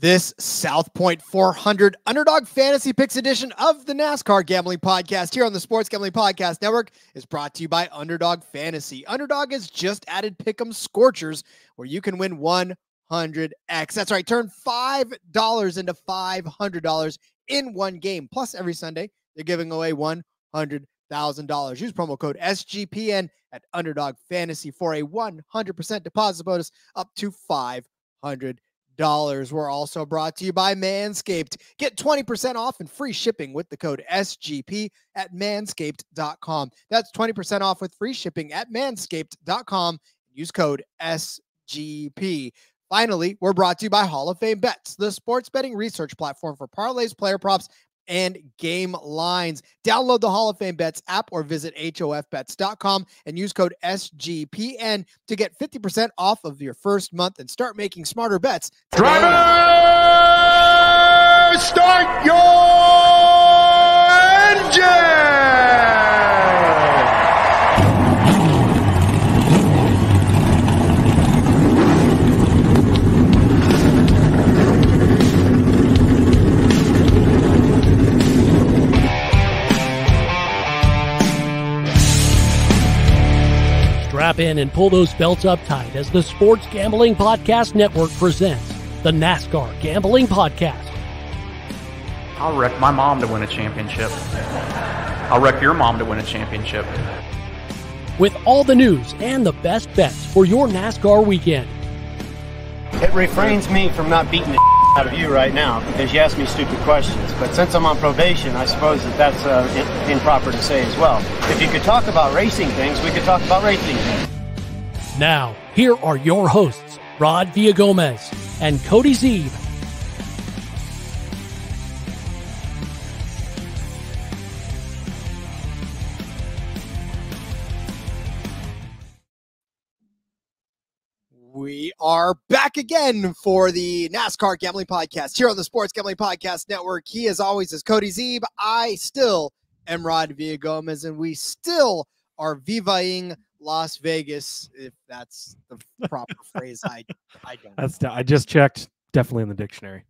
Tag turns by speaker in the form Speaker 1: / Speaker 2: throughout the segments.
Speaker 1: This South Point 400 Underdog Fantasy Picks edition of the NASCAR Gambling Podcast here on the Sports Gambling Podcast Network is brought to you by Underdog Fantasy. Underdog has just added Pick'em Scorchers where you can win 100x. That's right. Turn $5 into $500 in one game. Plus, every Sunday, they're giving away $100,000. Use promo code SGPN at Underdog Fantasy for a 100% deposit bonus up to $500. We're also brought to you by MANSCAPED. Get 20% off and free shipping with the code SGP at manscaped.com. That's 20% off with free shipping at manscaped.com. Use code SGP. Finally, we're brought to you by Hall of Fame Bets, the sports betting research platform for parlays, player props, and game lines. Download the Hall of Fame Bets app or visit hofbets.com and use code SGPN to get 50% off of your first month and start making smarter bets.
Speaker 2: Driver, start your engine!
Speaker 3: Strap in and pull those belts up tight as the Sports Gambling Podcast Network presents the NASCAR Gambling Podcast.
Speaker 4: I'll wreck my mom to win a championship. I'll wreck your mom to win a championship.
Speaker 3: With all the news and the best bets for your NASCAR weekend.
Speaker 5: It refrains me from not beating the out of you right now because you ask me stupid questions. But since I'm on probation, I suppose that's improper to say as well. If you could talk about racing things, we could talk about racing things.
Speaker 3: Now, here are your hosts, Rod Villagomez and Cody Zeeb.
Speaker 1: We are back again for the NASCAR Gambling Podcast here on the Sports Gambling Podcast Network. He, as always, is Cody Zeeb. I still am Rod Villagomez, and we still are vivaing Las Vegas, if that's the proper phrase. I don't know.
Speaker 6: I just checked. Definitely in the dictionary.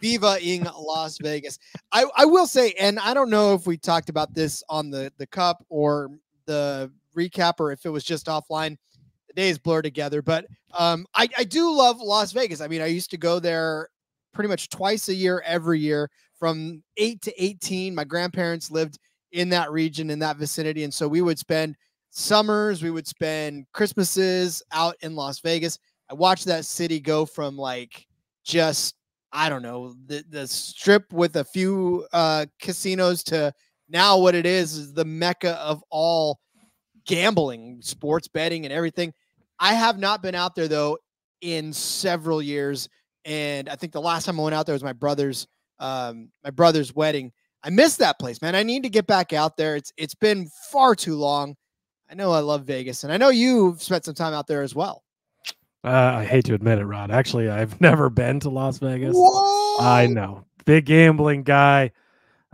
Speaker 1: Vivaing Las Vegas. I will say, and I don't know if we talked about this on the Cup or the recap or if it was just offline. Days blur together, but I do love Las Vegas. I mean, I used to go there pretty much twice a year, every year from 8 to 18. My grandparents lived in that region, in that vicinity. And so we would spend summers, we would spend Christmases out in Las Vegas. I watched that city go from like just, I don't know, the strip with a few casinos to now what it is the mecca of all gambling, sports betting and everything. I have not been out there though in several years, and I think the last time I went out there was my brother's wedding. I missed that place, man. I need to get back out there. It's been far too long. I know I love Vegas, and I know you've spent some time out there as well.
Speaker 6: I hate to admit it, Rod. Actually, I've never been to Las Vegas.
Speaker 1: What?
Speaker 6: I know, big gambling guy.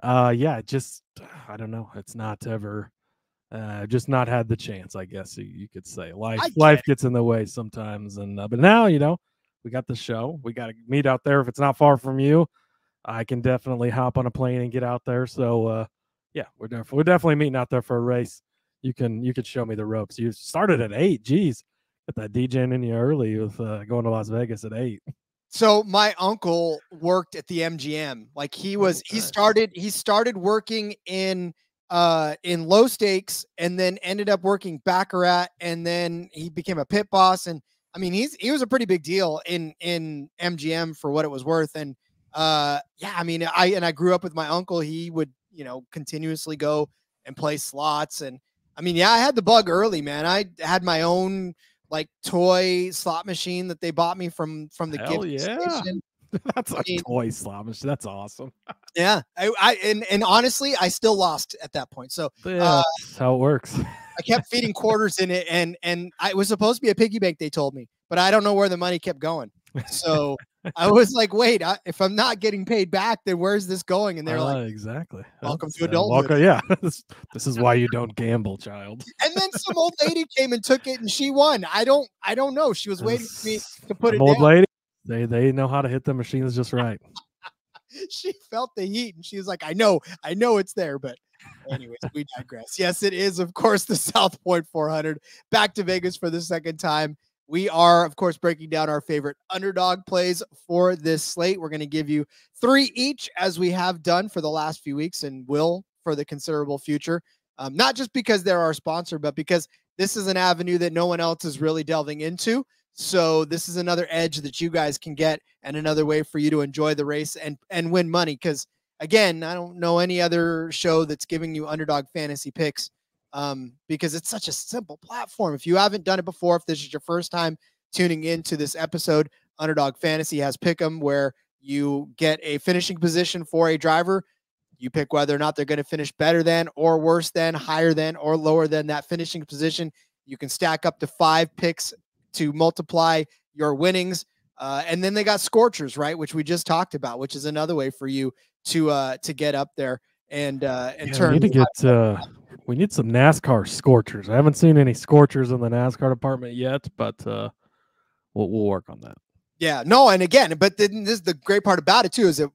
Speaker 6: Yeah, just I don't know. It's not ever. Just not had the chance, I guess you could say. Life gets in the way sometimes, and but now we got the show. We got to meet out there. If it's not far from you, I can definitely hop on a plane and get out there. So yeah, we're definitely meeting out there for a race. You could show me the ropes. You started at 8. Geez, get that DJing in you early with going to Las Vegas at 8.
Speaker 1: So my uncle worked at the MGM. Like he started working in low stakes and then ended up working Baccarat, and then he became a pit boss. And I mean, he was a pretty big deal in MGM for what it was worth. And yeah, I mean, I grew up with my uncle. He would, continuously go and play slots. And I mean, yeah, I had the bug early, man. I had my own like toy slot machine that they bought me from the gift station.
Speaker 6: That's a toy slot machine. That's awesome.
Speaker 1: Yeah. And honestly, I still lost at that point. So
Speaker 6: that's how it works.
Speaker 1: I kept feeding quarters in it, and it was supposed to be a piggy bank, they told me, but I don't know where the money kept going. So I was like, wait, if I'm not getting paid back, then where's this going? And they're like,
Speaker 6: exactly.
Speaker 1: Welcome to adulthood.
Speaker 6: Yeah. This is why you don't gamble, child.
Speaker 1: And then some old lady came and took it, and she won. I don't know. She was waiting for me to put it
Speaker 6: old
Speaker 1: down.
Speaker 6: lady. They know how to hit the machines just right.
Speaker 1: She felt the heat and she was like, I know it's there, but anyways, we digress. Yes, it is, of course, the South Point 400. Back to Vegas for the second time. We are, of course, breaking down our favorite underdog plays for this slate. We're going to give you 3 each, as we have done for the last few weeks and will for the considerable future. Not just because they're our sponsor, but because this is an avenue that no one else is really delving into. So this is another edge that you guys can get and another way for you to enjoy the race and win money. Because, again, I don't know any other show that's giving you Underdog Fantasy Picks because it's such a simple platform. If you haven't done it before, if this is your first time tuning into this episode, Underdog Fantasy has Pick'em, where you get a finishing position for a driver. You pick whether or not they're going to finish better than or worse than, higher than or lower than that finishing position. You can stack up to 5 picks to multiply your winnings. And then they got Scorchers, right? Which we just talked about, which is another way for you to get up there and turn.
Speaker 6: We need some NASCAR Scorchers. I haven't seen any Scorchers in the NASCAR department yet, but we'll work on that.
Speaker 1: Yeah, no. And again, but then this is the great part about it too, is that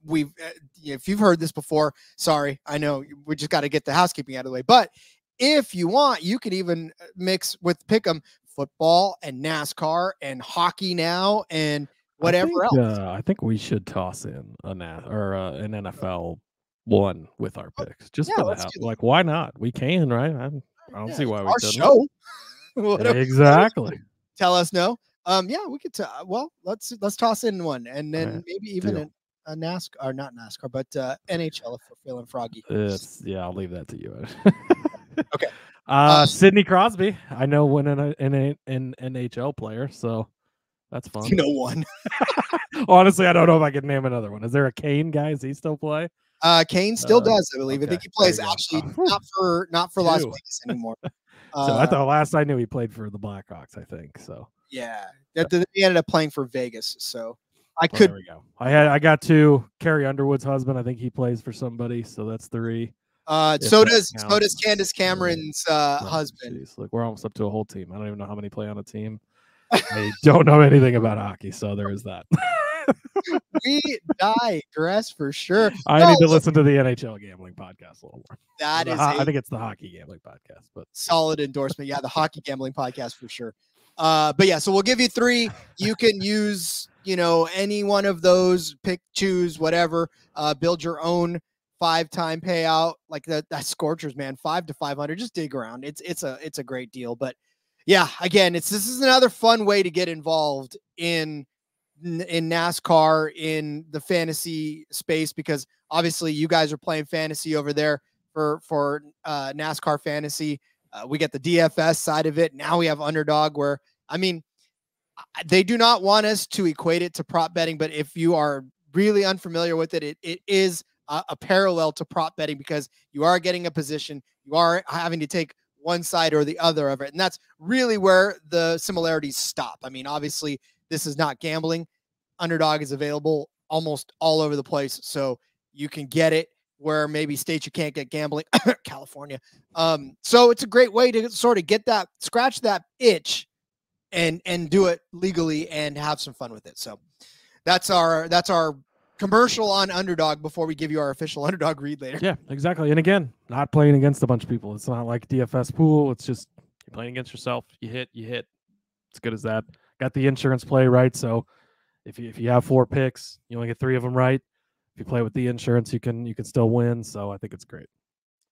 Speaker 1: if you've heard this before, sorry, I know we just got to get the housekeeping out of the way, but if you want, you can even mix with Pick'em football and NASCAR and hockey now and whatever else.
Speaker 6: I think we should toss in an NFL one with our picks, just for the house. Like, why not? We can, right? I don't see why we couldn't.
Speaker 1: Show.
Speaker 6: Exactly.
Speaker 1: Tell us no. Yeah, we could. Well, let's toss in one, and then maybe even a NASCAR, or not NASCAR, but NHL if we're feeling froggy.
Speaker 6: I'll leave that to you.
Speaker 1: Okay.
Speaker 6: Sidney Crosby, I know when an NHL player, so that's fun.
Speaker 1: You know one.
Speaker 6: Honestly, I don't know if I can name another one. Is there a Kane guy? Does he still play?
Speaker 1: Kane still does, I believe. Okay. I think he plays actually not for Las Vegas anymore.
Speaker 6: So I thought last I knew he played for the Blackhawks, I think. So
Speaker 1: yeah, he ended up playing for Vegas. So
Speaker 6: there we go. I got 2. Carrie Underwood's husband. I think he plays for somebody. So that's 3.
Speaker 1: So does Candace Cameron's husband.
Speaker 6: Geez, look, we're almost up to a whole team. I don't even know how many play on a team. I don't know anything about hockey, so there is that.
Speaker 1: We digress for sure.
Speaker 6: I need to listen to the NHL Gambling Podcast a little more.
Speaker 1: I
Speaker 6: think it's the Hockey Gambling Podcast, but
Speaker 1: solid endorsement. Yeah, the Hockey Gambling Podcast for sure. But yeah, so we'll give you 3. You can use, any one of those, pick, choose, whatever. Build your own 5-time payout, like that Scorchers, man, 5 to 500. Just dig around. It's a great deal. But yeah, again, this is another fun way to get involved in NASCAR, in the fantasy space, because obviously you guys are playing fantasy over there for NASCAR fantasy. We get the DFS side of it. Now we have Underdog, where, they do not want us to equate it to prop betting, but if you are really unfamiliar with it, it is a parallel to prop betting, because you are getting a position, you are having to take one side or the other of it. And that's really where the similarities stop. Obviously this is not gambling. Underdog is available almost all over the place. So you can get it where maybe states you can't get gambling, California. So it's a great way to sort of scratch that itch and do it legally and have some fun with it. So that's our commercial on Underdog before we give you our official Underdog read later.
Speaker 6: Yeah, exactly. And again, not playing against a bunch of people. It's not like DFS pool. It's just you're playing against yourself. You hit. It's good as that. Got the insurance play right. So if you have 4 picks, you only get 3 of them right. If you play with the insurance, you can still win. So I think it's great.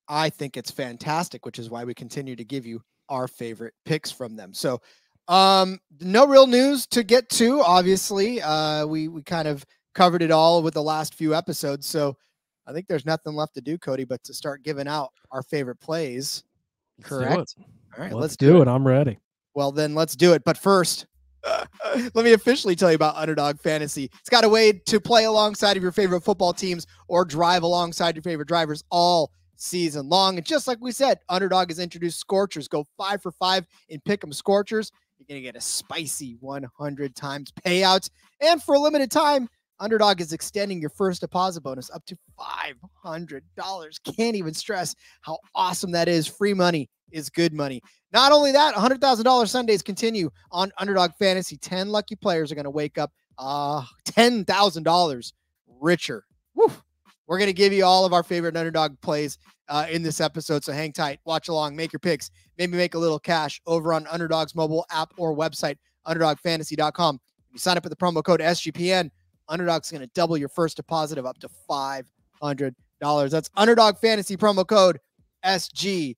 Speaker 1: I think it's fantastic, which is why we continue to give you our favorite picks from them. So no real news to get to. Obviously, we kind of covered it all with the last few episodes. So I think there's nothing left to do, Cody, but to start giving out our favorite plays. Correct? All right, let's do it.
Speaker 6: I'm ready.
Speaker 1: Well, then let's do it. But first, let me officially tell you about Underdog Fantasy. It's got a way to play alongside of your favorite football teams or drive alongside your favorite drivers all season long. And just like we said, Underdog has introduced Scorchers. Go 5 for 5 in Pick'em Scorchers. You're going to get a spicy 100 times payout. And for a limited time, Underdog is extending your first deposit bonus up to $500. Can't even stress how awesome that is. Free money is good money. Not only that, $100,000 Sundays continue on Underdog Fantasy. 10 lucky players are going to wake up $10,000 richer. Woo. We're going to give you all of our favorite underdog plays in this episode. So hang tight, watch along, make your picks, maybe make a little cash over on Underdog's mobile app or website, underdogfantasy.com. If you sign up with the promo code SGPN, Underdog's going to double your first deposit of up to $500. That's Underdog Fantasy promo code SGPN.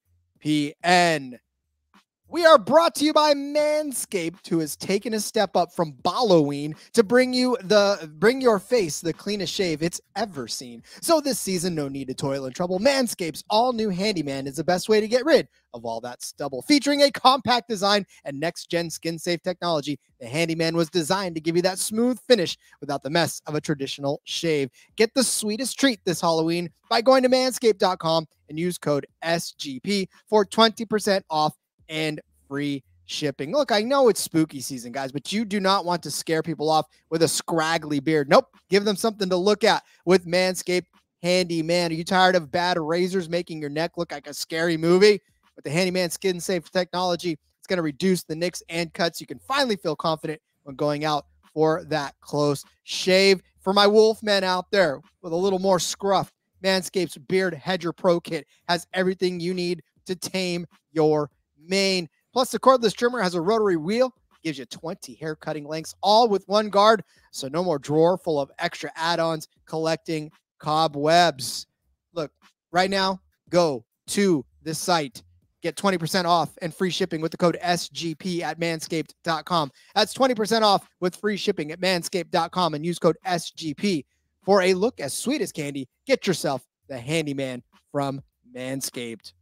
Speaker 1: We are brought to you by MANSCAPED, who has taken a step up from Halloween to bring your face the cleanest shave it's ever seen. So this season, no need to toil and trouble. MANSCAPED's all-new Handyman is the best way to get rid of all that stubble. Featuring a compact design and next-gen skin-safe technology, the Handyman was designed to give you that smooth finish without the mess of a traditional shave. Get the sweetest treat this Halloween by going to manscaped.com and use code SGP for 20% off and free shipping. Look, I know it's spooky season, guys, but you do not want to scare people off with a scraggly beard. Nope. Give them something to look at with Manscaped Handyman. Are you tired of bad razors making your neck look like a scary movie? With the Handyman skin safe technology, it's going to reduce the nicks and cuts. You can finally feel confident when going out for that close shave. For my wolf men out there with a little more scruff, Manscaped's Beard Hedger Pro Kit has everything you need to tame your mane. Plus, the cordless trimmer has a rotary wheel, gives you 20 hair cutting lengths, all with one guard. So no more drawer full of extra add-ons collecting cobwebs. Look, right now, go to this site. Get 20% off and free shipping with the code SGP at manscaped.com. That's 20% off with free shipping at manscaped.com and use code SGP for a look as sweet as candy. Get yourself the Handyman from Manscaped.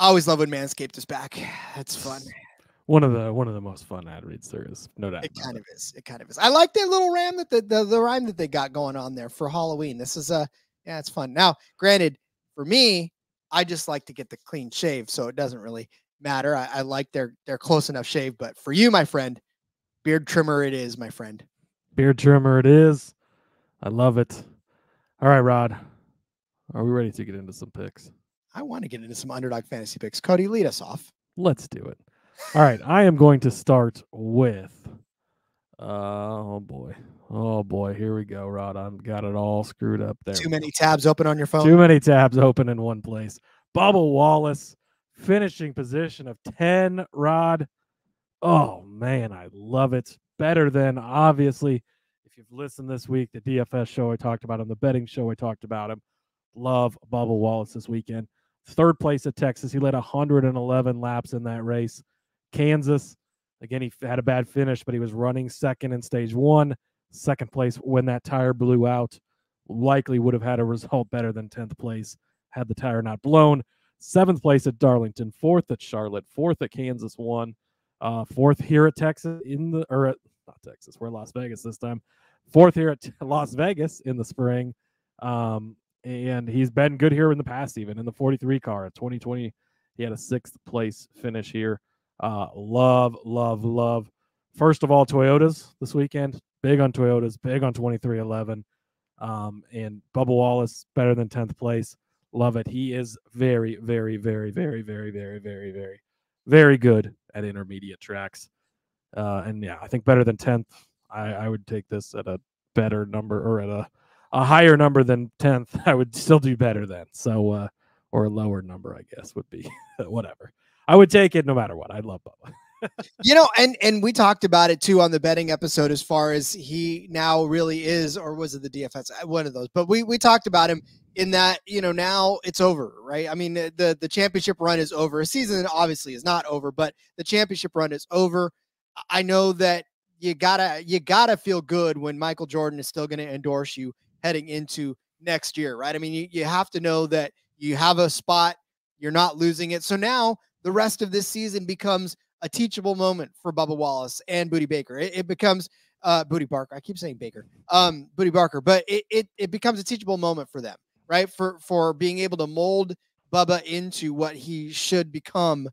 Speaker 1: I always love when Manscaped is back. That's fun.
Speaker 6: One of the most fun ad reads there is, no doubt.
Speaker 1: It kind of is. It kind of is. I like that little rhyme that the rhyme that they got going on there for Halloween. This is it's fun. Now, granted, for me, I just like to get the clean shave, so it doesn't really matter. I like their close enough shave, but for you, my friend, beard trimmer it is, my friend.
Speaker 6: Beard trimmer it is. I love it. All right, Rod. Are we ready to get into some picks?
Speaker 1: I want to get into some Underdog Fantasy Picks. Cody, lead us off.
Speaker 6: Let's do it. All right, I am going to start with, oh boy, here we go, Rod. I've got it all screwed up there.
Speaker 1: Too many tabs open on your phone?
Speaker 6: Too many tabs open in one place. Bubba Wallace, finishing position of 10, Rod. Oh, man, I love it. Better than, obviously, if you've listened this week, the DFS show I talked about him, the betting show I talked about him. Love Bubba Wallace this weekend. Third place at Texas. He led 111 laps in that race. Kansas, again, he had a bad finish, but he was running second in stage one. Second place when that tire blew out. Likely would have had a result better than 10th place had the tire not blown. 7th place at Darlington. 4th at Charlotte. 4th at Kansas 1. 4th here at Texas not Texas. We're Las Vegas this time. 4th here at Las Vegas in the spring. And he's been good here in the past, even in the 43 car. In 2020, he had a 6th place finish here. Love. First of all, Toyotas this weekend. Big on Toyotas, big on 2311. And Bubba Wallace, better than 10th place. Love it. He is very, very, very, very, very, very, very, very, very good at intermediate tracks. And yeah, I think better than 10th. I would take this at a better number, or at a higher number than 10th. I would still do better than. So, or a lower number, I guess, would be whatever. I would take it no matter what. I love Bubba.
Speaker 1: And we talked about it too on the betting episode, as far as he now really is, or was it the DFS? One of those. But we talked about him in that, now it's over, right? I mean, the championship run is over. A season obviously is not over, but the championship run is over. I know that you gotta feel good when Michael Jordan is still going to endorse you heading into next year, right? I mean, you have to know that you have a spot, you're not losing it. So now the rest of this season becomes a teachable moment for Bubba Wallace and Booty Baker. It becomes Booty Barker. I keep saying Baker, Booty Barker, but it becomes a teachable moment for them, right? For being able to mold Bubba into what he should become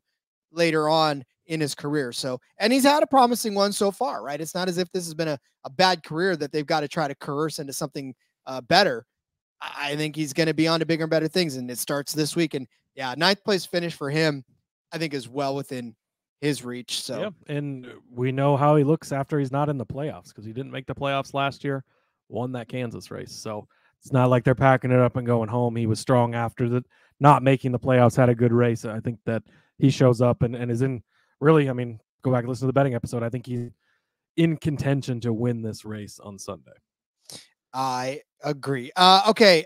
Speaker 1: later on in his career. So, and he's had a promising one so far, right? It's not as if this has been a bad career that they've got to try to coerce into something better. I think he's going to be on to bigger and better things, and it starts this week. And yeah, 9th place finish for him, I think, is well within his reach. So
Speaker 6: yeah, and we know how he looks after he's not in the playoffs, because he didn't make the playoffs last year, won that Kansas race. So it's not like they're packing it up and going home. He was strong after the not making the playoffs, had a good race. I think that he shows up and is in really, I mean, go back and listen to the betting episode. I think he's in contention to win this race on Sunday.
Speaker 1: I agree. Okay.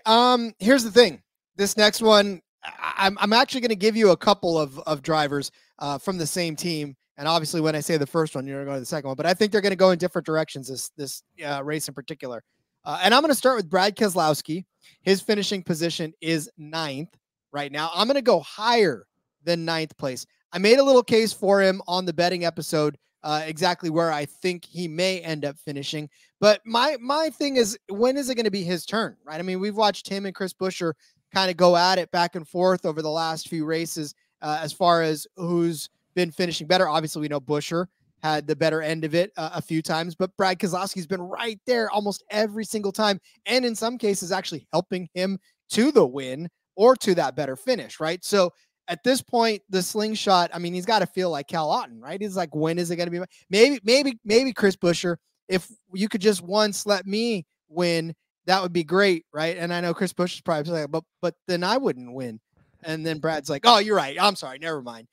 Speaker 1: Here's the thing. This next one, I'm actually going to give you a couple of drivers from the same team. And obviously when I say the first one, you're going to go to the second one, but I think they're going to go in different directions this race in particular. And I'm going to start with Brad Keselowski. His finishing position is 9th right now. I'm going to go higher than 9th place. I made a little case for him on the betting episode, exactly where I think he may end up finishing. But my thing is, when is it going to be his turn, right? I mean, we've watched him and Chris Buescher kind of go at it back and forth over the last few races as far as who's been finishing better. Obviously, we know Buescher had the better end of it a few times, but Brad Keselowski's been right there almost every single time, and in some cases actually helping him to the win or to that better finish, right? So at this point, the slingshot, I mean, he's got to feel like Cal Otten, right? He's like, when is it going to be? Maybe Chris Buescher, if you could just once let me win, that would be great, right? And I know Chris Buescher's probably like, but then I wouldn't win. And then Brad's like, oh, you're right. I'm sorry. Never mind.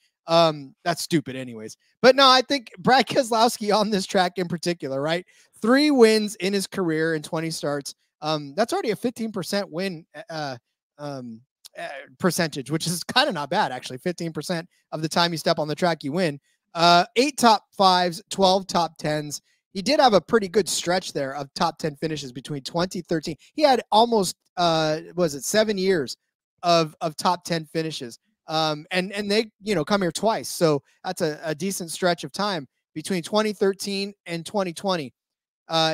Speaker 1: That's stupid anyways. But no, I think Brad Keselowski on this track in particular, right? 3 wins in his career in 20 starts. That's already a 15% win percentage, which is kind of not bad, actually. 15% of the time you step on the track, you win. 8 top 5s, 12 top 10s. He did have a pretty good stretch there of top 10 finishes between 2013. He had almost, 7 years of top 10 finishes. And they, come here twice. So that's a decent stretch of time between 2013 and 2020.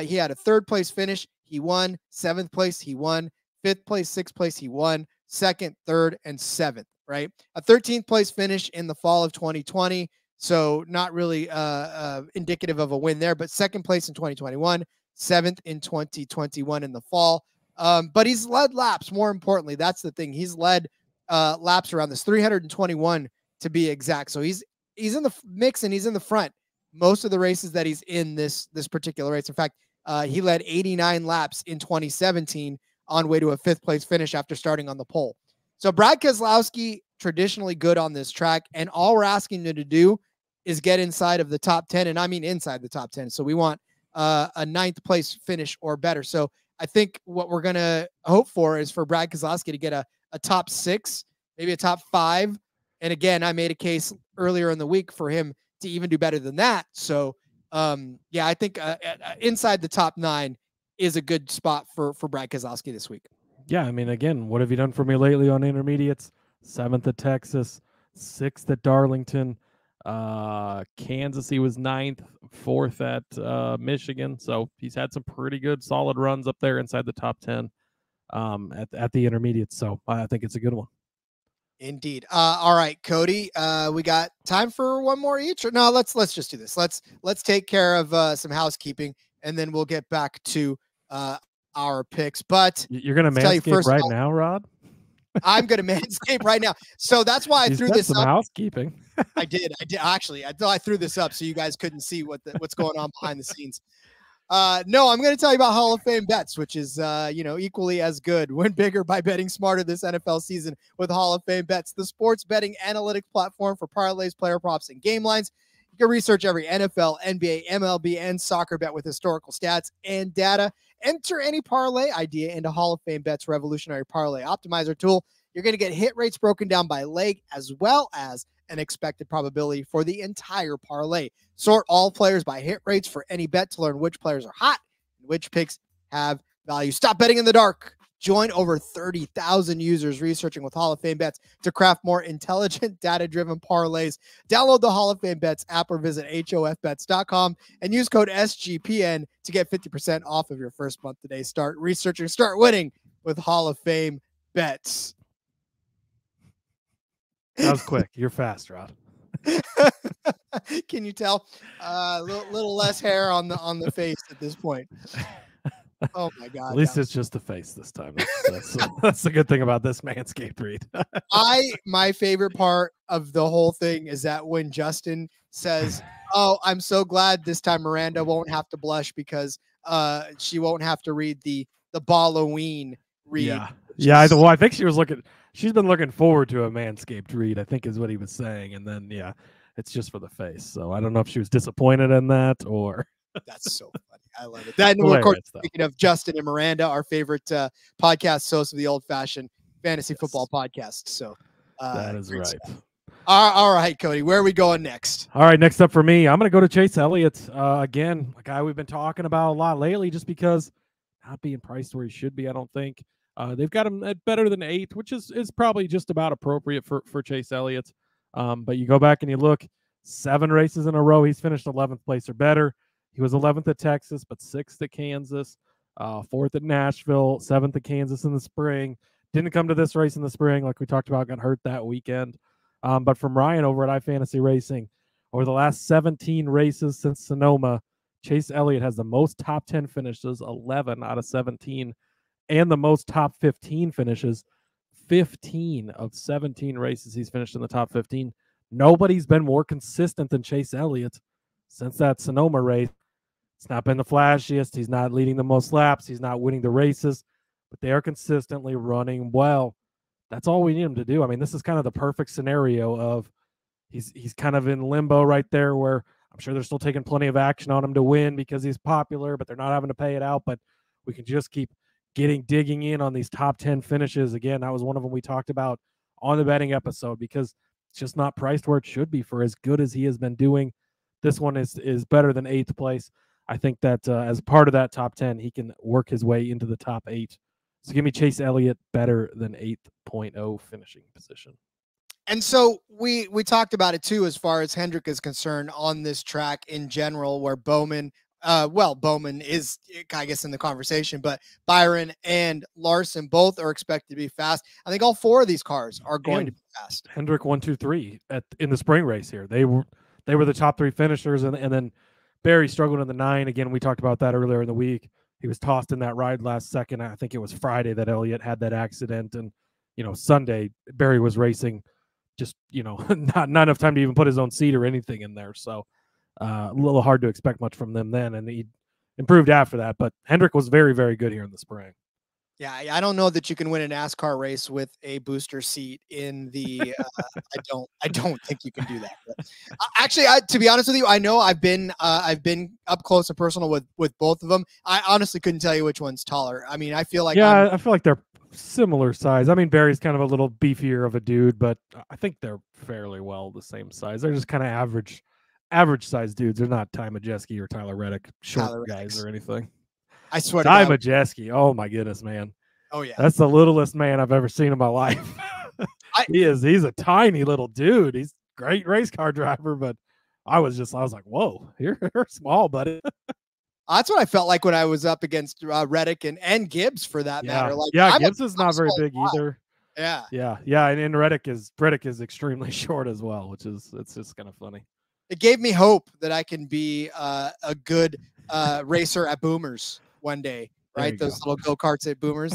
Speaker 1: He had a 3rd place finish. He won. 7th place. He won. 5th place, 6th place. He won. 2nd, 3rd, and 7th, right? A 13th place finish in the fall of 2020. So not really indicative of a win there, but 2nd place in 2021, 7th in 2021 in the fall. But he's led laps. More importantly, that's the thing. He's led laps around this 321 to be exact. So he's in the mix and he's in the front most of the races that he's in this particular race. In fact, he led 89 laps in 2017 on way to a 5th place finish after starting on the pole. So Brad Keselowski, traditionally good on this track, and all we're asking him to do is get inside of the top 10, and I mean inside the top 10. So we want a 9th place finish or better. So I think what we're going to hope for is for Brad Keselowski to get a top 6, maybe a top 5. And again, I made a case earlier in the week for him to even do better than that. So I think inside the top 9 is a good spot for Brad Keselowski this week.
Speaker 6: Yeah, I mean, again, what have you done for me lately on intermediates? 7th at Texas, 6th at Darlington, Kansas, he was 9th, 4th at Michigan. So he's had some pretty good, solid runs up there inside the top 10 at the intermediates. So I think it's a good one.
Speaker 1: Indeed. All right, Cody, we got time for one more each, or no, let's just do this. Let's take care of some housekeeping, and then we'll get back to our picks. But
Speaker 6: you're going to manscape right now, Rod?
Speaker 1: I'm going to manscape right now. So that's why I threw this up.
Speaker 6: Housekeeping.
Speaker 1: I did actually. I threw this up so you guys couldn't see what's going on behind the scenes. No, I'm going to tell you about Hall of Fame bets, which is, equally as good. Win bigger by betting smarter this NFL season with Hall of Fame bets, the sports betting analytics platform for parlays, player props, and game lines. You can research every NFL, NBA, MLB, and soccer bet with historical stats and data. Enter any parlay idea into Hall of Fame Bet's revolutionary parlay optimizer tool. You're going to get hit rates broken down by leg as well as an expected probability for the entire parlay. Sort all players by hit rates for any bet to learn which players are hot and which picks have value. Stop betting in the dark. Join over 30,000 users researching with Hall of Fame Bets to craft more intelligent, data-driven parlays. Download the Hall of Fame Bets app or visit hofbets.com and use code SGPN to get 50% off of your first month today. Start researching, start winning with Hall of Fame Bets.
Speaker 6: That was quick. You're fast, Rod.
Speaker 1: Can you tell? A little less hair on the face at this point. Oh my God!
Speaker 6: At least it's just the face this time. That's the good thing about this Manscaped read.
Speaker 1: My favorite part of the whole thing is that when Justin says, "Oh, I'm so glad this time Miranda won't have to blush because she won't have to read the Halloween read."
Speaker 6: Yeah. Well, I think she's been looking forward to a Manscaped read, I think is what he was saying. And then, yeah, it's just for the face. So I don't know if she was disappointed in that or.
Speaker 1: That's so funny. I love it. Then, of course, speaking of Justin and Miranda, our favorite podcast hosts of the Old Fashioned Fantasy Football Podcast. So
Speaker 6: that is right.
Speaker 1: Stuff. All right, Cody, where are we going next?
Speaker 6: All right, next up for me, I'm going to go to Chase Elliott. Again, a guy we've been talking about a lot lately just because not being priced where he should be, I don't think. They've got him at better than 8th, which is probably just about appropriate for Chase Elliott. But you go back and you look, 7 races in a row, he's finished 11th place or better. He was 11th at Texas, but 6th at Kansas, 4th at Nashville, 7th at Kansas in the spring. Didn't come to this race in the spring, like we talked about, got hurt that weekend. But from Ryan over at iFantasy Racing, over the last 17 races since Sonoma, Chase Elliott has the most top 10 finishes, 11 out of 17, and the most top 15 finishes, 15 of 17 races he's finished in the top 15. Nobody's been more consistent than Chase Elliott since that Sonoma race. It's not been the flashiest. He's not leading the most laps. He's not winning the races, but they are consistently running well. That's all we need him to do. I mean, this is kind of the perfect scenario of he's kind of in limbo right there where I'm sure they're still taking plenty of action on him to win because he's popular, but they're not having to pay it out. But we can just keep digging in on these top 10 finishes. Again, that was one of them we talked about on the betting episode because it's just not priced where it should be for as good as he has been doing. This one is better than 8th place. I think that as part of that top 10, he can work his way into the top 8. So give me Chase Elliott better than 8.0 finishing position.
Speaker 1: And so we talked about it too, as far as Hendrick is concerned on this track in general, where Bowman is, I guess, in the conversation, but Byron and Larson both are expected to be fast. I think all 4 of these cars are going to be fast.
Speaker 6: Hendrick 1, 2, 3 in the spring race here. They were the top 3 finishers, and then Barry struggled in the 9. Again, we talked about that earlier in the week. He was tossed in that ride last second. I think it was Friday that Elliott had that accident. And, Sunday, Barry was racing just, not enough time to even put his own seat or anything in there. So a little hard to expect much from them then. And he improved after that. But Hendrick was very, very good here in the spring.
Speaker 1: Yeah, I don't know that you can win a NASCAR race with a booster seat in the. I don't think you can do that. But, actually, to be honest with you, I know I've been up close and personal with both of them. I honestly couldn't tell you which one's taller. I mean, I feel like
Speaker 6: I feel like they're similar size. I mean, Barry's kind of a little beefier of a dude, but I think they're fairly well the same size. They're just kind of average size dudes. They're not Ty Majeski or Tyler Reddick short guys or anything.
Speaker 1: I swear
Speaker 6: Ty
Speaker 1: to God.
Speaker 6: Majeski. Oh my goodness, man.
Speaker 1: Oh yeah.
Speaker 6: That's the littlest man I've ever seen in my life. He's a tiny little dude. He's a great race car driver, but I was like, whoa, you're small, buddy.
Speaker 1: That's what I felt like when I was up against Reddick and Gibbs for that matter. Like,
Speaker 6: Gibbs is not very big either.
Speaker 1: Yeah.
Speaker 6: And Reddick is extremely short as well, it's just kind of funny.
Speaker 1: It gave me hope that I can be a good racer at Boomers one day, right? Those little go-karts at Boomers.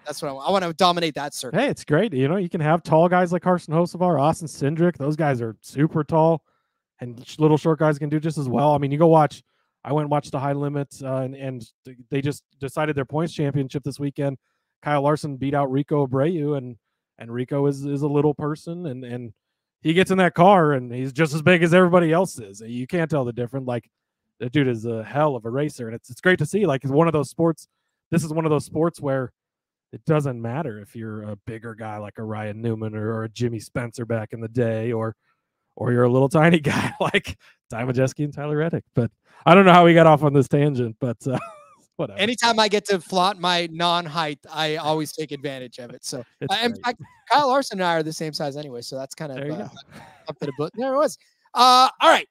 Speaker 1: That's what I want to dominate that circuit.
Speaker 6: Hey, it's great. You can have tall guys like Carson Hocevar, Austin Cindric. Those guys are super tall, and little short guys can do just as well. I mean, you go watch. I went and watched the high limits, and they just decided their points championship this weekend. Kyle Larson beat out Rico Abreu, and Rico is a little person, and he gets in that car, and he's just as big as everybody else is. You can't tell the difference. Like, that dude is a hell of a racer, and it's great to see. Like, it's one of those sports. This is one of those sports where it doesn't matter if you're a bigger guy like a Ryan Newman or a Jimmy Spencer back in the day, or you're a little tiny guy like Ty Majeski and Tyler Reddick. But I don't know how we got off on this tangent, but whatever.
Speaker 1: Anytime I get to flaunt my non-height, I always take advantage of it. So, in fact, Kyle Larson and I are the same size anyway, so that's kind of up to the book. There it was. All right,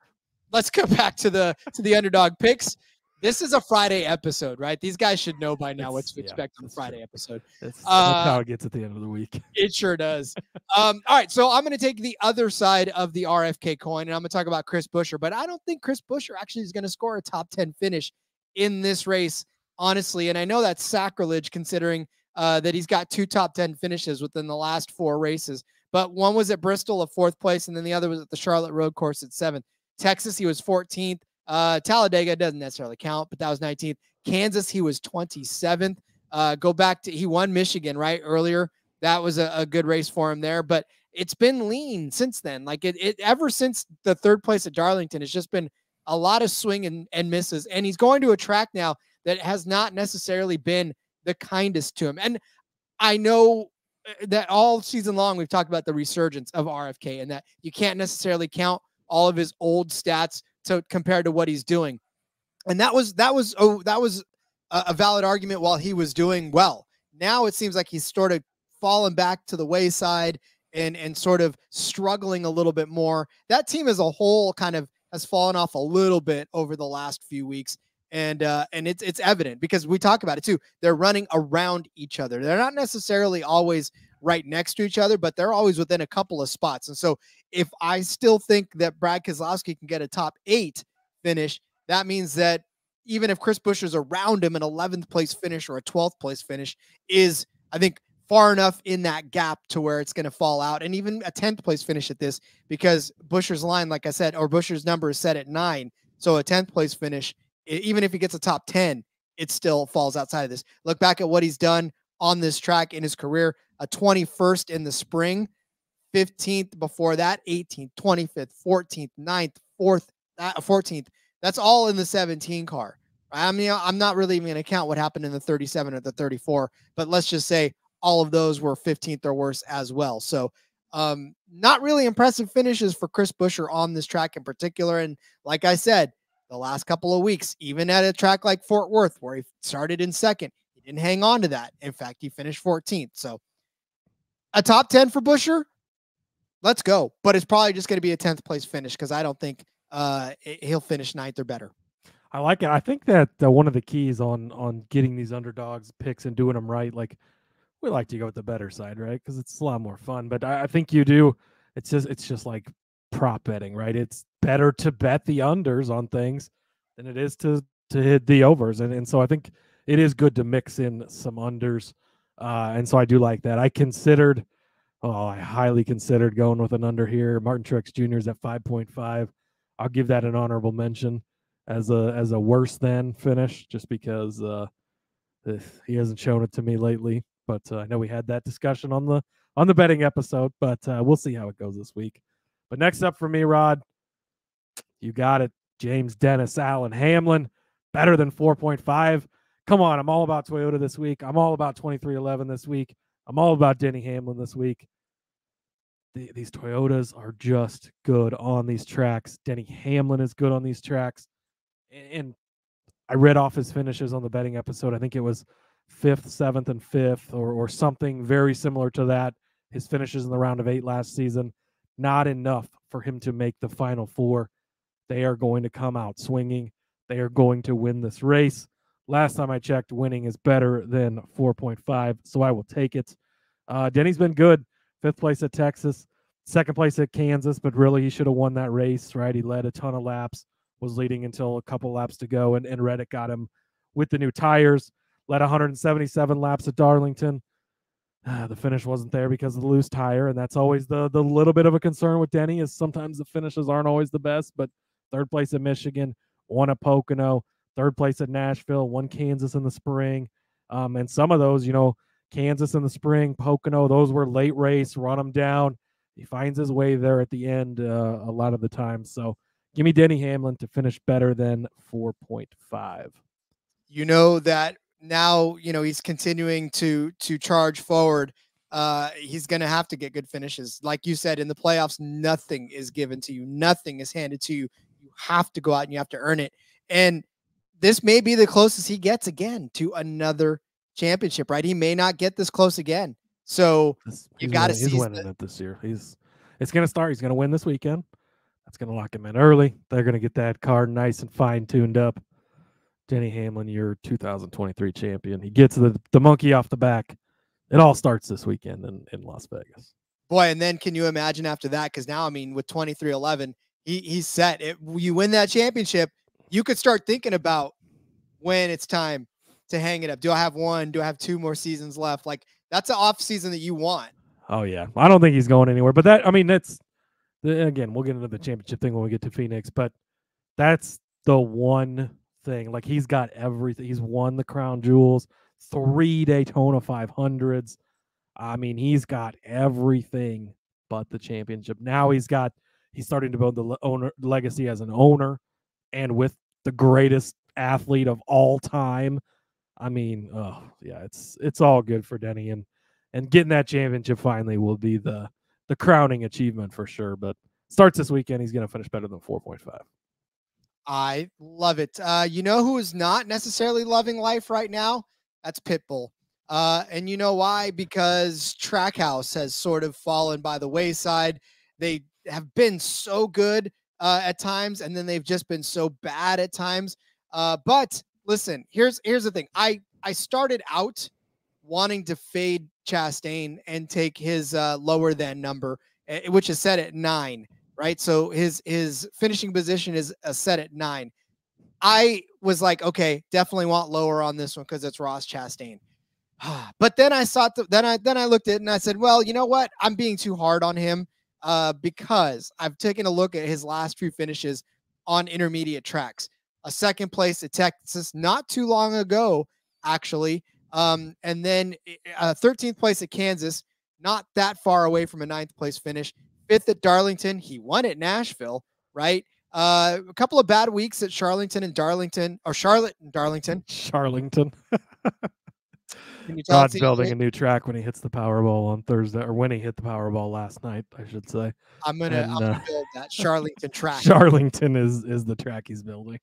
Speaker 1: let's go back to the Underdog picks. This is a Friday episode, right? These guys should know by now what to expect on a Friday episode.
Speaker 6: That's how it gets at the end of the week.
Speaker 1: It sure does. All right, so I'm going to take the other side of the RFK coin, and I'm going to talk about Chris Buescher, but I don't think Chris Buescher actually is going to score a top 10 finish in this race, honestly. And I know that's sacrilege considering that he's got 2 top 10 finishes within the last 4 races, but one was at Bristol, a 4th place, and then the other was at the Charlotte Road Course at 7th. Texas, he was 14th. Talladega doesn't necessarily count, but that was 19th. Kansas, he was 27th. Go back to, he won Michigan, right? Earlier. That was a good race for him there, but it's been lean since then. Like it ever since the third place at Darlington, it's just been a lot of swing and misses. And he's going to a track now that has not necessarily been the kindest to him. And I know that all season long, we've talked about the resurgence of RFK and that you can't necessarily count all of his old stats compared to what he's doing. And that was a valid argument while he was doing well. Now it seems like he's sort of fallen back to the wayside and sort of struggling a little bit more. That team as a whole kind of has fallen off a little bit over the last few weeks. And it's evident because we talk about it too. They're running around each other. They're not necessarily always right next to each other, but they're always within a couple of spots. And so if I still think that Brad Keselowski can get a top 8 finish, that means that even if Chris Buescher's around him, an 11th place finish or a 12th place finish is, I think, far enough in that gap to where it's going to fall out. And even a 10th place finish at this, because Buescher's line, like I said, or Buescher's number is set at 9. So a 10th place finish, even if he gets a top 10, it still falls outside of this. Look back at what he's done on this track in his career: a 21st in the spring, 15th before that, 18th, 25th, 14th, 9th, 4th, 14th. That's all in the 17 car. I mean, I'm not really even going to count what happened in the 37 or the 34, but let's just say all of those were 15th or worse as well. So not really impressive finishes for Chris Buescher on this track in particular. And like I said, the last couple of weeks, even at a track like Fort Worth, where he started in second, he didn't hang on to that. In fact, he finished 14th. So a top 10 for Buescher, let's go. But it's probably just going to be a 10th place finish because I don't think he'll finish 9th or better.
Speaker 6: I like it. I think that one of the keys on getting these underdogs picks and doing them right, like we like to go with the better side, right? Because it's a lot more fun. But I think you do. It's just like prop betting, right? It's better to bet the unders on things than it is to hit the overs. And so I think it is good to mix in some unders. And so I do like that. I highly considered going with an under here. Martin Truex Jr. is at 5.5. I'll give that an honorable mention as a worse than finish, just because he hasn't shown it to me lately. But I know we had that discussion on the betting episode, but we'll see how it goes this week. But next up for me, Rod, you got it. James Dennis Allen Hamlin, better than 4.5. Come on, I'm all about Toyota this week. I'm all about 2311 this week. I'm all about Denny Hamlin this week. These Toyotas are just good on these tracks. Denny Hamlin is good on these tracks. And I read off his finishes on the betting episode. I think it was 5th, 7th, and 5th, or something very similar to that. His finishes in the round of 8 last season, not enough for him to make the final 4. They are going to come out swinging. They are going to win this race. Last time I checked, winning is better than 4.5, so I will take it. Denny's been good. 5th place at Texas, 2nd place at Kansas, but really he should have won that race, right? He led a ton of laps, was leading until a couple laps to go, and Reddick got him with the new tires. Led 177 laps at Darlington. The finish wasn't there because of the loose tire, and that's always the little bit of a concern with Denny, is sometimes the finishes aren't always the best. But 3rd place at Michigan, 1 at Pocono, 3rd place at Nashville, 1 Kansas in the spring. And some of those, Kansas in the spring, Pocono, those were late race, run them down. He finds his way there at the end a lot of the time. So give me Denny Hamlin to finish better than 4.5.
Speaker 1: You know that now, he's continuing to charge forward. He's going to have to get good finishes. Like you said, in the playoffs, nothing is given to you. Nothing is handed to you. You have to go out and you have to earn it. And this may be the closest he gets again to another championship, right? He may not get this close again. So you got to see.
Speaker 6: He's winning it this year. It's going to start. He's going to win this weekend. That's going to lock him in early. They're going to get that car nice and fine tuned up. Denny Hamlin, your 2023 champion. He gets the monkey off the back. It all starts this weekend in Las Vegas.
Speaker 1: Boy, and then can you imagine after that? Because now, with 2311, he's set. You win that championship, you could start thinking about when it's time to hang it up. Do I have 1? Do I have 2 more seasons left? Like, that's an off season that you want.
Speaker 6: Oh, yeah. I don't think he's going anywhere. But that's again, we'll get into the championship thing when we get to Phoenix, but that's the one thing. Like, he's got everything. He's won the Crown Jewels, 3 Daytona 500s. I mean, he's got everything but the championship. Now he's starting to build the legacy as an owner and with the greatest athlete of all time. I mean, oh yeah, it's all good for Denny, and getting that championship finally will be the crowning achievement for sure. But starts this weekend. He's going to finish better than 4.5.
Speaker 1: I love it. You know who is not necessarily loving life right now? That's Pitbull. And you know why? Because Trackhouse has sort of fallen by the wayside. They have been so good at times, and then they've just been so bad at times. But listen, here's the thing. I started out wanting to fade Chastain and take his lower than number, which is set at 9. Right. So his finishing position is set at 9. I was like, okay, definitely want lower on this one because it's Ross Chastain. But then I looked at it and I said, well, you know what? I'm being too hard on him because I've taken a look at his last few finishes on intermediate tracks. A second place at Texas not too long ago, actually. And then 13th place at Kansas, not that far away from a 9th place finish. 5th at Darlington. He won at Nashville, right? A couple of bad weeks at Charlotte and Darlington.
Speaker 6: Charlington.
Speaker 1: Can you tell
Speaker 6: Rod's building a new track when he hits the Powerball on Thursday, or when he hit the Powerball last night, I should say.
Speaker 1: I'm gonna build that Charlington track.
Speaker 6: Charlington is the track he's building.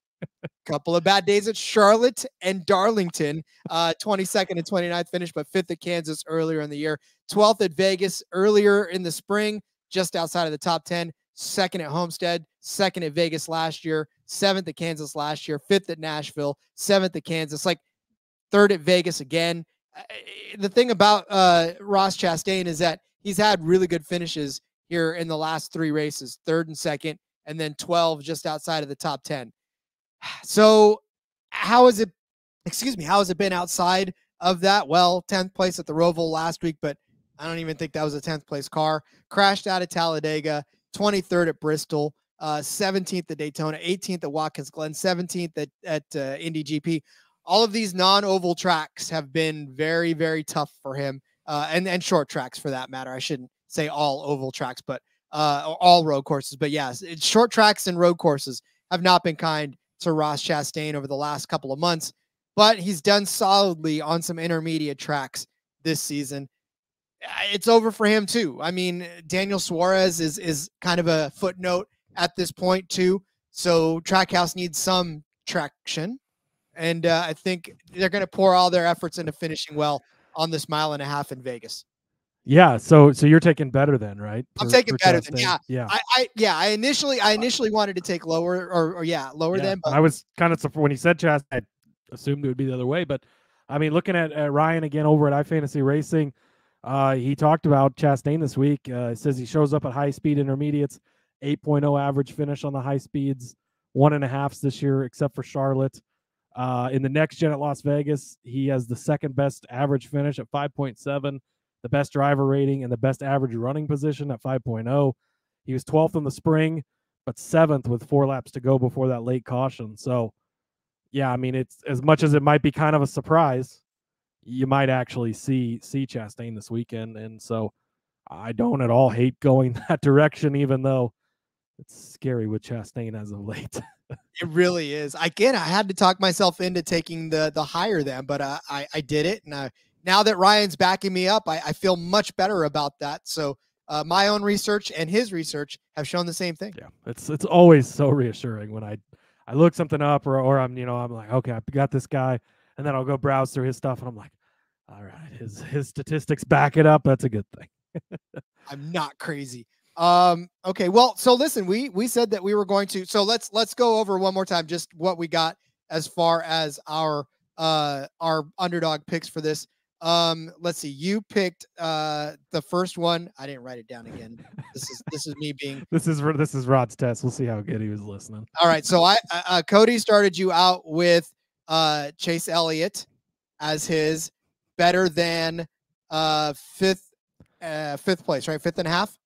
Speaker 1: Couple of bad days at Charlotte and Darlington, 22nd and 29th finish, but 5th at Kansas earlier in the year. 12th at Vegas earlier in the spring, just outside of the top 10. 2nd at Homestead, 2nd at Vegas last year, 7th at Kansas last year, 5th at Nashville, 7th at Kansas, like 3rd at Vegas again. The thing about Ross Chastain is that he's had really good finishes here in the last 3 races, 3rd and 2nd, and then 12 just outside of the top 10. So how has it been outside of that? Well, 10th place at the Roval last week, but I don't even think that was a 10th place car. Crashed out at Talladega, 23rd at Bristol, 17th at Daytona, 18th at Watkins Glen, 17th at Indy GP. All of these non-oval tracks have been very, very tough for him, and short tracks for that matter. I shouldn't say all oval tracks, but all road courses. But yes, short tracks and road courses have not been kind to Ross Chastain over the last couple of months, but he's done solidly on some intermediate tracks this season. It's over for him too. I mean, Daniel Suarez is kind of a footnote at this point too. So Trackhouse needs some traction. And I think they're going to pour all their efforts into finishing well on this 1.5 miles in Vegas.
Speaker 6: Yeah. So you're taking better then, right?
Speaker 1: I'm taking better
Speaker 6: Chastain.
Speaker 1: than, yeah. I initially wanted to take lower or lower than, but
Speaker 6: I was kind of, when he said Chastain, I assumed it would be the other way, but I mean, looking at Ryan again over at iFantasy Racing, he talked about Chastain this week. It says he shows up at high speed intermediates, 8.0 average finish on the high speeds, 1.5s this year, except for Charlotte. In the next gen at Las Vegas, he has the second best average finish at 5.7, the best driver rating, and the best average running position at 5.0. He was 12th in the spring, but 7th with 4 laps to go before that late caution. So, yeah, I mean, it's as much as it might be kind of a surprise, you might actually see Chastain this weekend. And so I don't at all hate going that direction, even though it's scary with Chastain as of late.
Speaker 1: It really is. I had to talk myself into taking the higher than, but I did it. And now that Ryan's backing me up, I feel much better about that. So my own research and his research have shown the same thing.
Speaker 6: Yeah, it's always so reassuring when I look something up or I'm like, okay, I've got this guy, and then I'll go browse through his stuff and I'm like, all right, his statistics back it up. That's a good thing.
Speaker 1: I'm not crazy. Okay, well, so listen, we said that we were going to, so let's go over one more time just what we got as far as our underdog picks for this. Let's see, you picked the first one. I didn't write it down again. This is me being
Speaker 6: this is Rod's test. We'll see how good he was listening.
Speaker 1: All right, so Cody started you out with Chase Elliott as his better than fifth place, right? 5.5.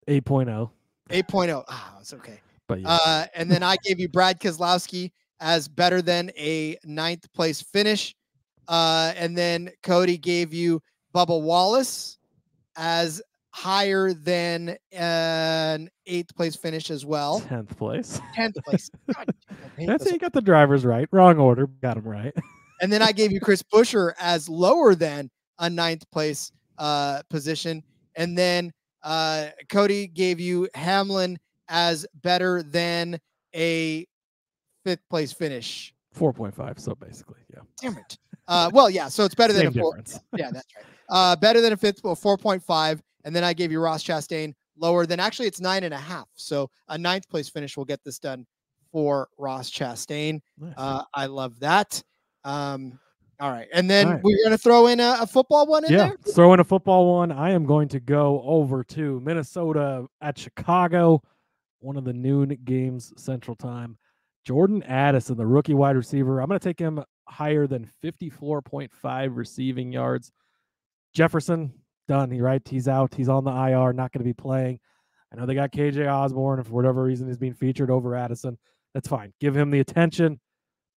Speaker 6: 8.0.
Speaker 1: 8.0. It's okay.
Speaker 6: But yeah.
Speaker 1: And then I gave you Brad Keselowski as better than a 9th place finish. And then Cody gave you Bubba Wallace as higher than an 8th place finish as well.
Speaker 6: 10th place.
Speaker 1: 10th place. God,
Speaker 6: That's it. You got the drivers right. Wrong order. Got them right.
Speaker 1: And then I gave you Chris Buescher as lower than a 9th place position. And then Cody gave you Hamlin as better than a 5th place finish.
Speaker 6: 4.5. So basically, yeah.
Speaker 1: Damn it. Well, yeah. So it's better than a 4. Yeah, that's right. Better than a 5th, 4.5. And then I gave you Ross Chastain lower than, actually it's 9.5. So a 9th place finish will get this done for Ross Chastain. Nice. I love that. All right. And then we're going to throw in a football one in there?
Speaker 6: Throw in a football one. I am going to go over to Minnesota at Chicago, one of the noon games Central Time. Jordan Addison, the rookie wide receiver. I'm going to take him higher than 54.5 receiving yards. Jefferson, done. He's out. He's on the IR, not going to be playing. I know they got KJ Osborne, and for whatever reason he's being featured over Addison. That's fine. Give him the attention.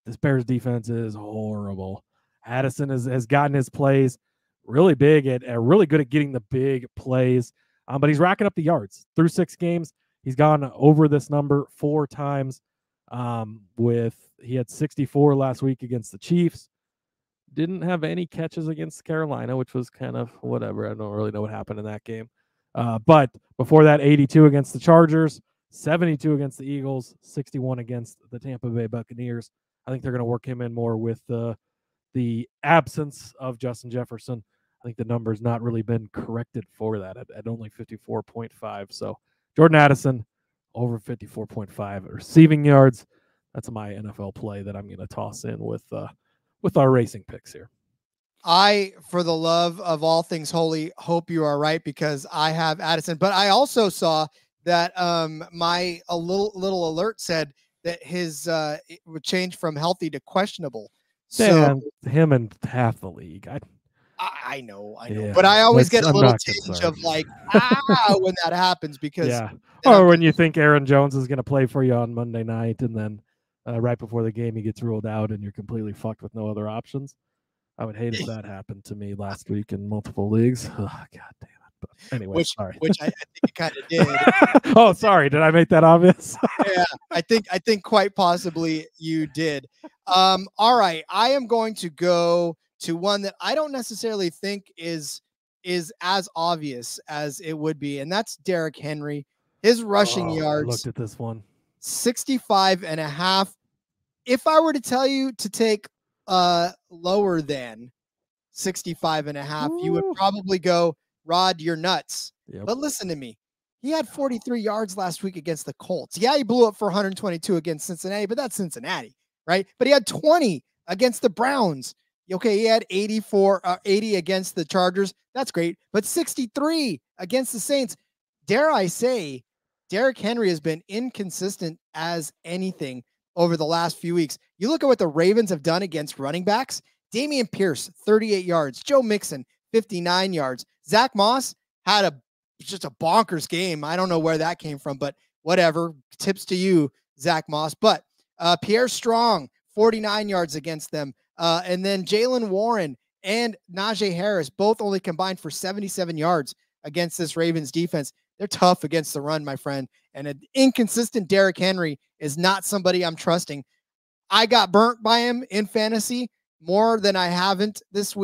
Speaker 6: This Bears defense is horrible. Addison has gotten his plays really big and really good at getting the big plays, but he's racking up the yards. Through 6 games, he's gone over this number 4 times. He had 64 last week against the Chiefs. Didn't have any catches against Carolina, which was kind of whatever. I don't really know what happened in that game. But before that, 82 against the Chargers, 72 against the Eagles, 61 against the Tampa Bay Buccaneers. I think they're going to work him in more with the absence of Justin Jefferson. I think the number's not really been corrected for that at only 54.5. So Jordan Addison over 54.5 receiving yards. That's my NFL play that I'm going to toss in with our racing picks here.
Speaker 1: I, for the love of all things holy, hope you are right, because I have Addison. But I also saw that my little alert said that his it would change from healthy to questionable. So
Speaker 6: him and half the league.
Speaker 1: I know,
Speaker 6: yeah,
Speaker 1: but I always get a little tinge of like, when that happens, because
Speaker 6: or when you think Aaron Jones is going to play for you on Monday night, and then right before the game he gets ruled out, and you're completely fucked with no other options. I would hate if that happened to me last week in multiple leagues. Oh, God damn it. But anyway, sorry.
Speaker 1: Which I think it kind of did.
Speaker 6: Oh, sorry. Did I make that obvious?
Speaker 1: Yeah, I think quite possibly you did. All right. I am going to go to one that I don't necessarily think is as obvious as it would be, and that's Derrick Henry. His rushing yards.
Speaker 6: I looked at this one.
Speaker 1: 65.5. If I were to tell you to take lower than 65.5, you would probably go, Rod, you're nuts.
Speaker 6: Yep.
Speaker 1: But listen to me. He had 43 yards last week against the Colts. Yeah, he blew up for 122 against Cincinnati, but that's Cincinnati, right? But he had 20 against the Browns. Okay, he had 80 against the Chargers. That's great. But 63 against the Saints. Dare I say, Derrick Henry has been inconsistent as anything over the last few weeks. You look at what the Ravens have done against running backs. Dameon Pierce, 38 yards. Joe Mixon, 59 yards. Zach Moss had just a bonkers game. I don't know where that came from, but whatever. Tips to you, Zach Moss. But Pierre Strong, 49 yards against them. And then Jaylen Warren and Najee Harris both only combined for 77 yards against this Ravens defense. They're tough against the run, my friend. And an inconsistent Derrick Henry is not somebody I'm trusting. I got burnt by him in fantasy more than I haven't this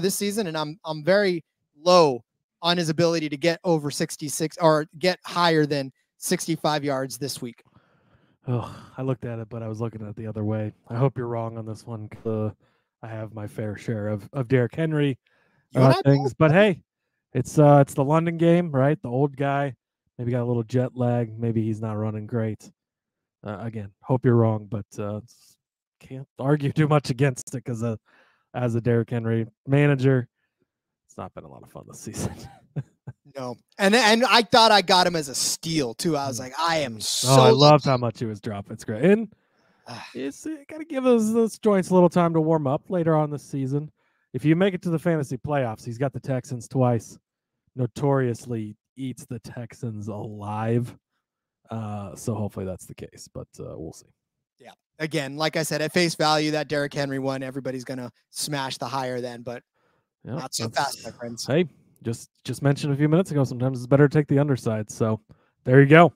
Speaker 1: season, and I'm very low on his ability to get over 66 or get higher than 65 yards this week.
Speaker 6: Oh, I looked at it, but I was looking at it the other way. I hope you're wrong on this one. I have my fair share of Derrick Henry things, but hey, it's the London game, right? The old guy maybe got a little jet lag. Maybe he's not running great. Again, hope you're wrong, but can't argue too much against it because as a Derrick Henry manager, it's not been a lot of fun this season.
Speaker 1: No, and I thought I got him as a steal too. I was like, I am so.
Speaker 6: I loved how much he was dropping. It's great, and it's got to give those joints a little time to warm up later on this season. If you make it to the fantasy playoffs, he's got the Texans twice. Notoriously eats the Texans alive. So hopefully that's the case, but we'll see.
Speaker 1: Yeah. Again, like I said, at face value, that Derrick Henry one, everybody's going to smash the higher then, but not so fast, my friends.
Speaker 6: Hey, just mentioned a few minutes ago, sometimes it's better to take the underside. So there you go.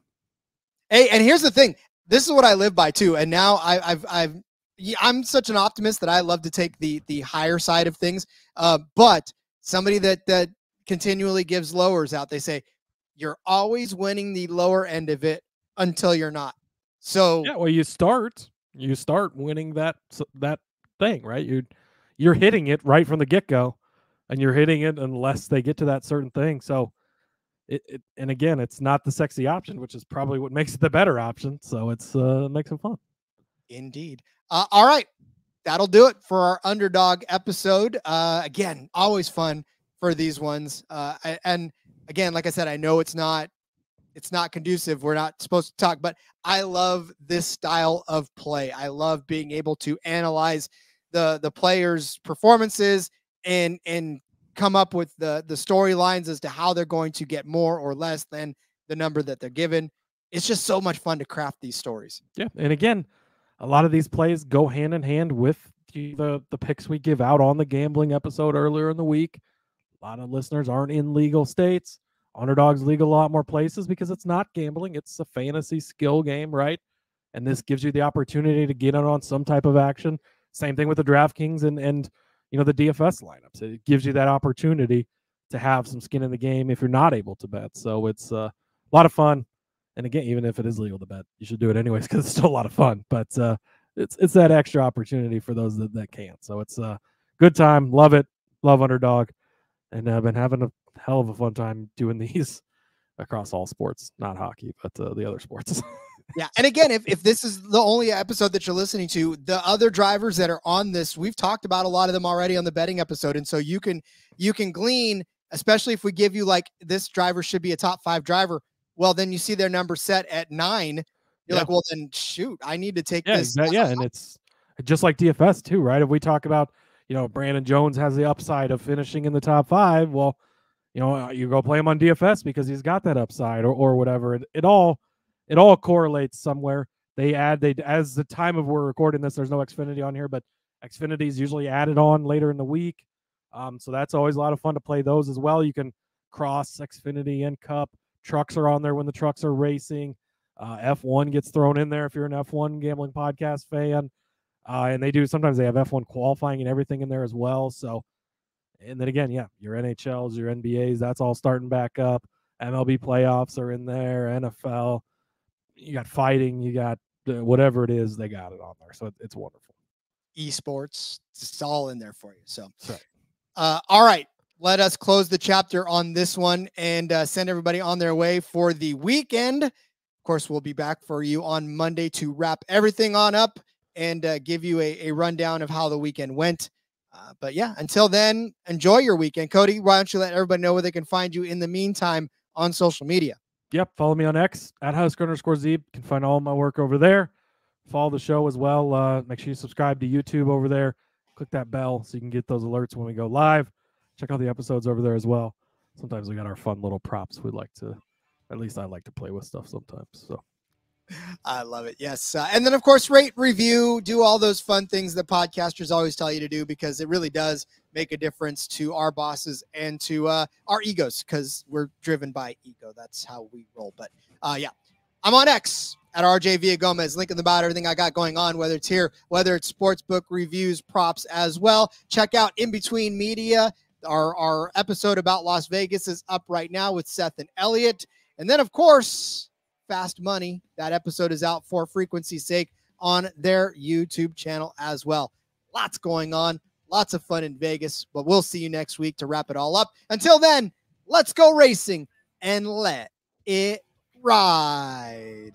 Speaker 1: Hey, and here's the thing. This is what I live by too. And now I'm such an optimist that I love to take the higher side of things. But somebody that continually gives lowers out, they say you're always winning the lower end of it until you're not. So
Speaker 6: yeah, well, you start winning that thing, right? You're hitting it right from the get-go, and you're hitting it unless they get to that certain thing. So and again, it's not the sexy option, which is probably what makes it the better option. So it makes it fun.
Speaker 1: Indeed. All right. That'll do it for our underdog episode. Again, always fun for these ones. And again, like I said, I know it's not conducive. We're not supposed to talk, but I love this style of play. I love being able to analyze the players' performances and come up with the storylines as to how they're going to get more or less than the number that they're given. It's just so much fun to craft these stories.
Speaker 6: Yeah. And again, a lot of these plays go hand in hand with the picks we give out on the gambling episode earlier in the week. A lot of listeners aren't in legal states. Underdog's legal a lot more places because it's not gambling. It's a fantasy skill game, right? And this gives you the opportunity to get in on some type of action. Same thing with the DraftKings and the DFS lineups. It gives you that opportunity to have some skin in the game if you're not able to bet. So it's a lot of fun. And again, even if it is legal to bet, you should do it anyways because it's still a lot of fun. But it's that extra opportunity for those that can't. So it's a good time. Love it. Love Underdog. And I've been having a hell of a fun time doing these across all sports, not hockey, but the other sports.
Speaker 1: Yeah. And again, if this is the only episode that you're listening to, the other drivers that are on this, we've talked about a lot of them already on the betting episode. And so you can glean, especially if we give you like this driver should be a top 5 driver. Well, then you see their number set at 9. You're like, well, then shoot, I need to take this.
Speaker 6: Yeah. And it's just like DFS too, right? If we talk about, Brandon Jones has the upside of finishing in the top 5. Well, you go play him on DFS because he's got that upside or whatever. It all correlates somewhere. As the time of we're recording this, there's no Xfinity on here, but Xfinity is usually added on later in the week. So that's always a lot of fun to play those as well. You can cross Xfinity and Cup. Trucks are on there when the trucks are racing. F1 gets thrown in there if you're an F1 gambling podcast fan. And sometimes they have F1 qualifying and everything in there as well. So, and then again, your NHLs, your NBAs, that's all starting back up. MLB playoffs are in there, NFL. You got fighting, you got whatever it is, they got it on there. So it's wonderful.
Speaker 1: Esports, it's all in there for you. So,
Speaker 6: right.
Speaker 1: All right. Let us close the chapter on this one and send everybody on their way for the weekend. Of course, we'll be back for you on Monday to wrap everything on up and give you a rundown of how the weekend went. But yeah, until then, enjoy your weekend. Cody, why don't you let everybody know where they can find you in the meantime on social media?
Speaker 6: Yep. Follow me on X at @Husker_Zeeb. You can find all my work over there. Follow the show as well. Make sure you subscribe to YouTube over there. Click that bell so you can get those alerts when we go live. Check out the episodes over there as well. Sometimes we got our fun little props at least I like to play with stuff sometimes. So
Speaker 1: I love it. Yes. And then, of course, rate, review, do all those fun things that podcasters always tell you to do because it really does make a difference to our bosses and to our egos because we're driven by ego. That's how we roll. But yeah, I'm on X at RJ Villagomez. Link in the bio, everything I got going on, whether it's here, whether it's sportsbook reviews, props as well. Check out In Between Media. Our episode about Las Vegas is up right now with Seth and Elliot. And then, of course, Fast Money. That episode is out for frequency's sake on their YouTube channel as well. Lots going on. Lots of fun in Vegas. But we'll see you next week to wrap it all up. Until then, let's go racing and let it ride.